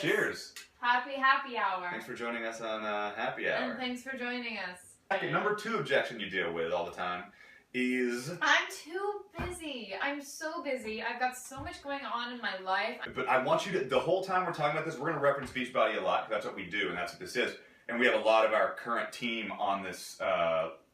Cheers! Cheers! Happy hour. Thanks for joining us on Happy Hour. And thanks for joining us. Okay, number 2 objection you deal with all the time is... I'm too busy. I'm so busy. I've got so much going on in my life. But I want you to, the whole time we're talking about this, we're going to reference Beachbody a lot, because that's what we do, and that's what this is. And we have a lot of our current team on this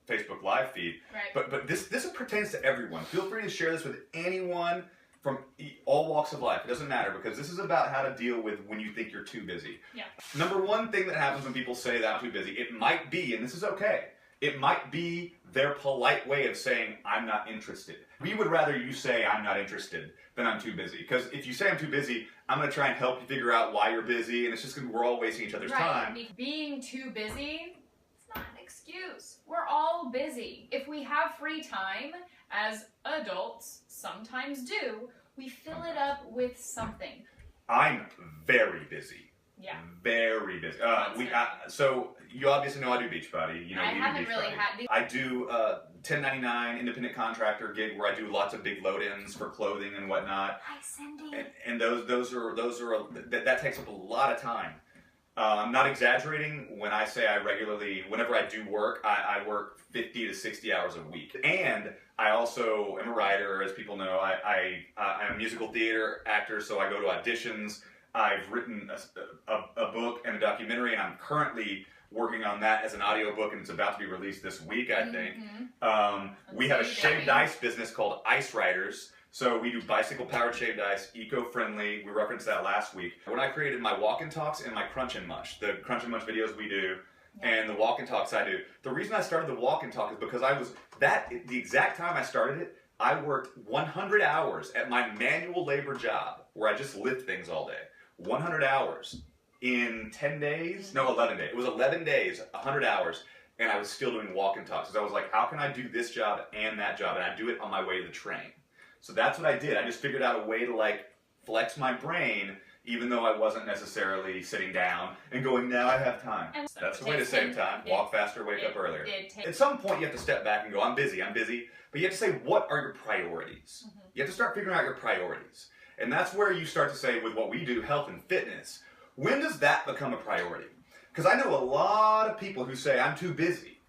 Facebook Live feed. Right. But this pertains to everyone. Feel free to share this with anyone from all walks of life. It doesn't matter, because this is about how to deal with when you think you're too busy. Yeah. Number one thing that happens when people say that I'm too busy, it might be, and this is okay, it might be their polite way of saying, I'm not interested. We would rather you say, I'm not interested, than I'm too busy. Because if you say I'm too busy, I'm going to try and help you figure out why you're busy, and it's just going to, we're all wasting each other's time. Being too busy, it's not an excuse. We're all busy. If we have free time, as adults sometimes do, we fill it up with something. I'm very busy. Yeah. Very busy. So you obviously know I do Beachbody. You know, I haven't really had. I do 1099 independent contractor gig where I do lots of big load-ins for clothing and whatnot. Hi, Cindy. And that takes up a lot of time. I'm not exaggerating when I say I regularly, whenever I do work, I work 50 to 60 hours a week. And I also am a writer, as people know. I'm a musical theater actor, so I go to auditions. I've written a book and a documentary, and I'm currently working on that as an audiobook, and it's about to be released this week, I think. We have a shaved ice business called Ice Riders. So we do bicycle-powered shaved ice, eco-friendly. We referenced that last week. When I created my walk and talks and my crunch and mush, the crunch and mush videos we do, and the walk and talks I do. The reason I started the walk and talk is because the exact time I started it, I worked 100 hours at my manual labor job where I just lift things all day. 100 hours in 10 days? No, 11 days. It was 11 days, 100 hours, and I was still doing walk and talks. Because I was like, how can I do this job and that job? And I do it on my way to the train. So that's what I did. I just figured out a way to like flex my brain, even though I wasn't necessarily sitting down and going, now I have time. That's the way to save time. Walk faster, wake up earlier. At some point you have to step back and go, I'm busy. But you have to say, what are your priorities? You have to start figuring out your priorities. And that's where you start to say, with what we do, health and fitness, when does that become a priority? Because I know a lot of people who say, I'm too busy.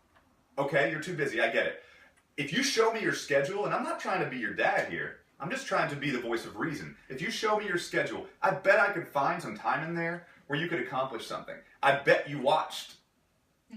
Okay, you're too busy, I get it. If you show me your schedule, and I'm not trying to be your dad here, I'm just trying to be the voice of reason. If you show me your schedule, I bet I could find some time in there where you could accomplish something. I bet you watched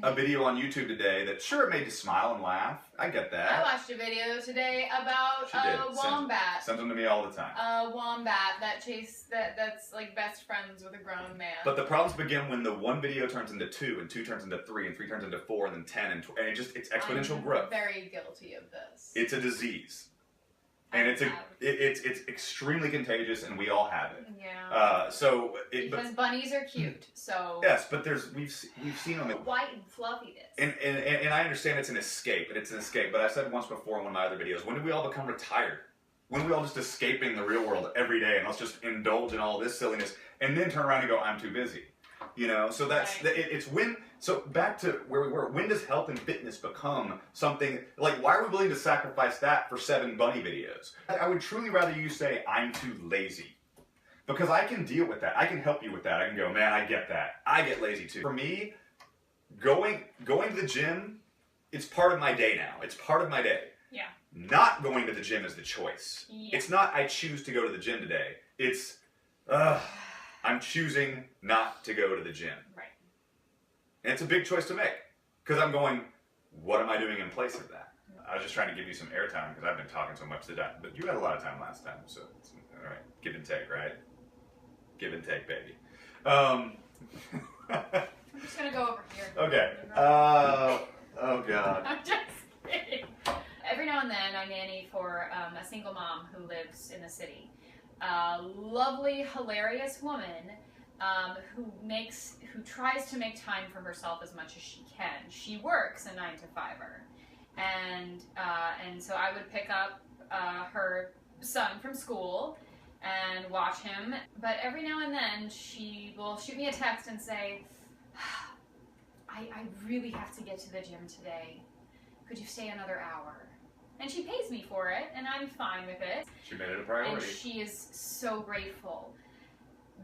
a video on YouTube today that, sure, it made you smile and laugh. I get that. I watched a video today about a wombat. Sends them to me all the time. A wombat that's like best friends with a grown man. But the problems begin when the one video turns into 2, and 2 turns into 3, and 3 turns into 4, and then 10, and it's exponential growth. I'm very guilty of this. It's a disease. And it's extremely contagious, and we all have it. Yeah. Because bunnies are cute, so. Yes, but we've seen them. White and fluffiness. And I understand it's an escape, But I said once before in one of my other videos, when do we all become retired? When are we all just escaping the real world every day, and let's just indulge in all this silliness, and then turn around and go, I'm too busy. You know, so that's it's when. So back to where we were. When does health and fitness become something like? Why are we willing to sacrifice that for 7 bunny videos? I would truly rather you say I'm too lazy, because I can deal with that. I can help you with that. I can go, man, I get that. I get lazy too. For me, going to the gym, it's part of my day now. It's part of my day. Yeah. Not going to the gym is the choice. Yeah. It's not I choose to go to the gym today. It's I'm choosing not to go to the gym. Right. And it's a big choice to make, because I'm going, what am I doing in place of that? I was just trying to give you some airtime, because I've been talking so much today. But you had a lot of time last time, so it's, all right, give and take, right? Give and take, baby. I'm just going to go over here. Okay. Oh, God. I'm just kidding. Every now and then I nanny for a single mom who lives in the city. Lovely, hilarious woman who tries to make time for herself as much as she can. She works a 9-to-5er, and so I would pick up her son from school and watch him. But every now and then she will shoot me a text and say, I really have to get to the gym today. Could you stay another hour? And she pays me for it, and I'm fine with it. She made it a priority. And she is so grateful.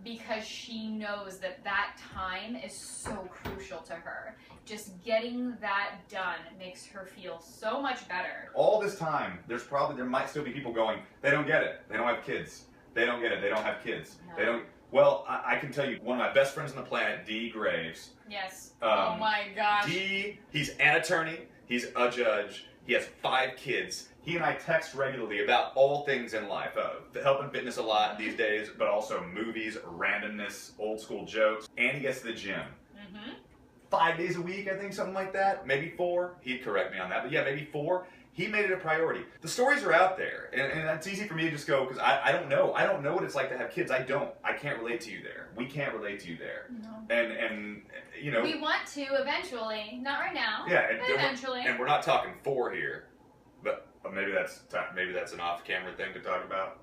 because she knows that that time is so crucial to her. Just getting that done makes her feel so much better. All this time, there might still be people going, they don't get it. They don't have kids. They don't get it. They don't have kids. No. They don't. Well, I can tell you, one of my best friends on the planet, D. Graves. Yes. Oh my gosh. D, he's an attorney. He's a judge. He has 5 kids. He and I text regularly about all things in life. Health and fitness a lot these days, but also movies, randomness, old school jokes. And he gets to the gym. 5 days a week, I think, something like that. Maybe 4. He'd correct me on that. But yeah, maybe 4. He made it a priority. The stories are out there. And it's easy for me to just go, because I don't know. I don't know what it's like to have kids. I can't relate to you there. We can't relate to you there. No. And you know. We want to eventually. Not right now. Yeah. But eventually. And we're not talking 4 here. But maybe that's an off-camera thing to talk about.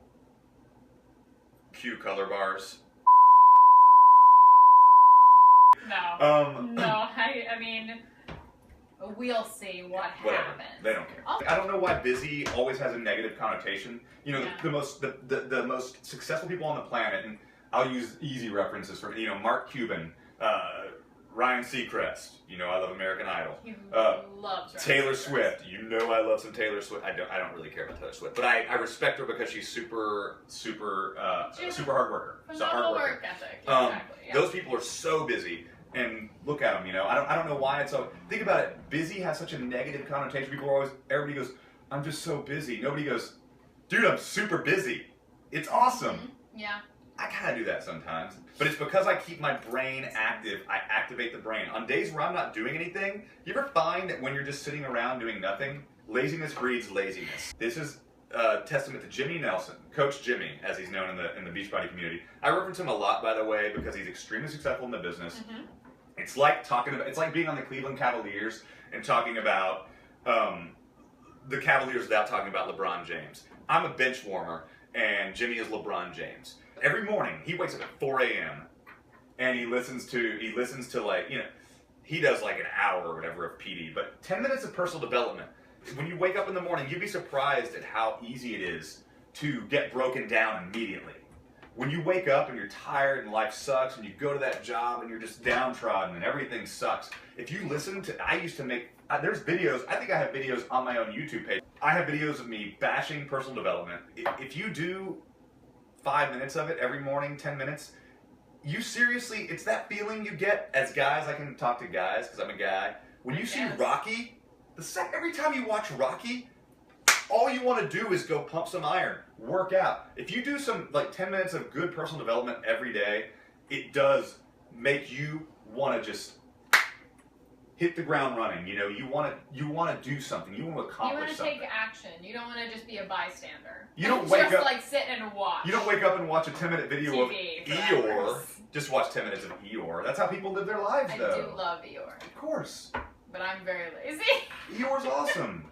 Cue color bars. No. No, I mean, we'll see what happens. They don't care. I don't know why busy always has a negative connotation. You know, the most successful people on the planet, and I'll use easy references from, Mark Cuban, Ryan Seacrest, I love American Idol. He loves Taylor Swift. I love some Taylor Swift. I don't really care about Taylor Swift, but I respect her because she's super hard worker. Phenomenal work ethic. Exactly. Yeah. Those people are so busy, and look at them. I don't know why it's so. Think about it. Busy has such a negative connotation. Everybody goes, "I'm just so busy." Nobody goes, "Dude, I'm super busy." It's awesome. Yeah. I kind of do that sometimes, but it's because I keep my brain active. I activate the brain. On days where I'm not doing anything, you ever find that when you're just sitting around doing nothing, laziness breeds laziness? This is a testament to Jimmy Nelson, Coach Jimmy, as he's known in the Beachbody community. I reference him a lot, by the way, because he's extremely successful in the business. It's like being on the Cleveland Cavaliers and talking about the Cavaliers without talking about LeBron James. I'm a bench warmer, and Jimmy is LeBron James. Every morning, he wakes up at 4 a.m. and he listens to he does like an hour or whatever of PD, but 10 minutes of personal development. When you wake up in the morning, you'd be surprised at how easy it is to get broken down immediately. When you wake up and you're tired and life sucks and you go to that job and you're just downtrodden and everything sucks, if you listen to, there's videos, I think I have videos on my own YouTube page. I have videos of me bashing personal development. If you do 5 minutes of it every morning, 10 minutes, it's that feeling you get as guys. I can talk to guys because I'm a guy. When you see Rocky, every time you watch Rocky, all you want to do is go pump some iron, work out. If you do some 10 minutes of good personal development every day, it does make you want to just hit the ground running. You want to do something. You want to accomplish something. You want to take action. You don't want to just be a bystander. You don't wake up sit and watch. You don't wake up and watch a 10-minute video TV of Eeyore. Just watch 10 minutes of Eeyore. That's how people live their lives, though. I do love Eeyore. Of course. But I'm very lazy. Eeyore's awesome.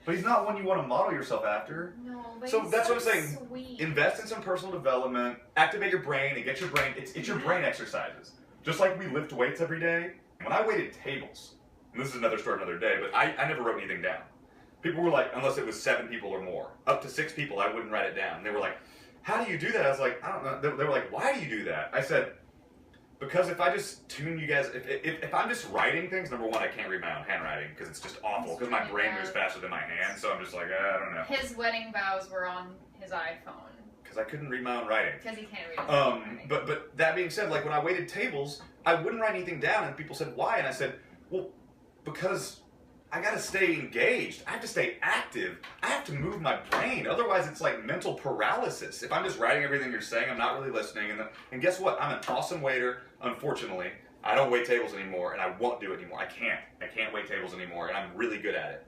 But he's not one you want to model yourself after. No, but so that's so what I'm saying. Sweet. Invest in some personal development. Activate your brain and get your brain. It's your brain exercises. Just like we lift weights every day. When I waited tables, and this is another story another day, but I never wrote anything down. People were like, unless it was 7 people or more, up to 6 people, I wouldn't write it down. They were like, how do you do that? I was like, I don't know. They were like, why do you do that? I said, because if I just tune you guys, if I'm just writing things, number one, I can't read my own handwriting because it's just awful because my brain moves faster than my hand, so I'm just like, I don't know. His wedding vows were on his iPhone. Because I couldn't read my own writing. Because he can't read his own writing. But that being said, when I waited tables, I wouldn't write anything down, and people said, why? And I said, well, because I gotta stay engaged. I have to stay active. I have to move my brain. Otherwise, it's like mental paralysis. If I'm just writing everything you're saying, I'm not really listening. And guess what? I'm an awesome waiter. Unfortunately, I don't wait tables anymore, and I won't do it anymore. I can't wait tables anymore, and I'm really good at it.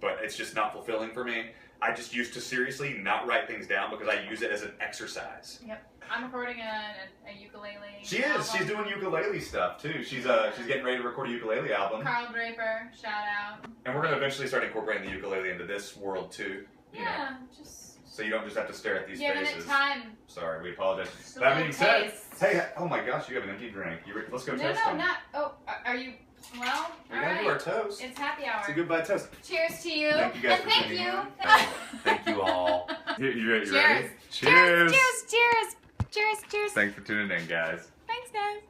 But it's just not fulfilling for me. I just used to seriously not write things down because I use it as an exercise. Yep. I'm recording a ukulele. She is. Album. She's doing ukulele stuff too. She's getting ready to record a ukulele album. Carl Draper, shout out. And we're gonna eventually start incorporating the ukulele into this world too. Yeah, just. So you don't just have to stare at these faces. Giving it time. Sorry, we apologize. Just that being said, taste. hey, oh my gosh, you have an empty drink. Let's go toast them. Not. Oh, are you? Well, we're gonna do our toast. It's happy hour. It's a goodbye toast. Cheers to you. Thank you guys for thank tuning you. in. Thank you all. You ready? Cheers. Cheers. Cheers. Cheers. Cheers, cheers. Thanks for tuning in, guys. Thanks, guys.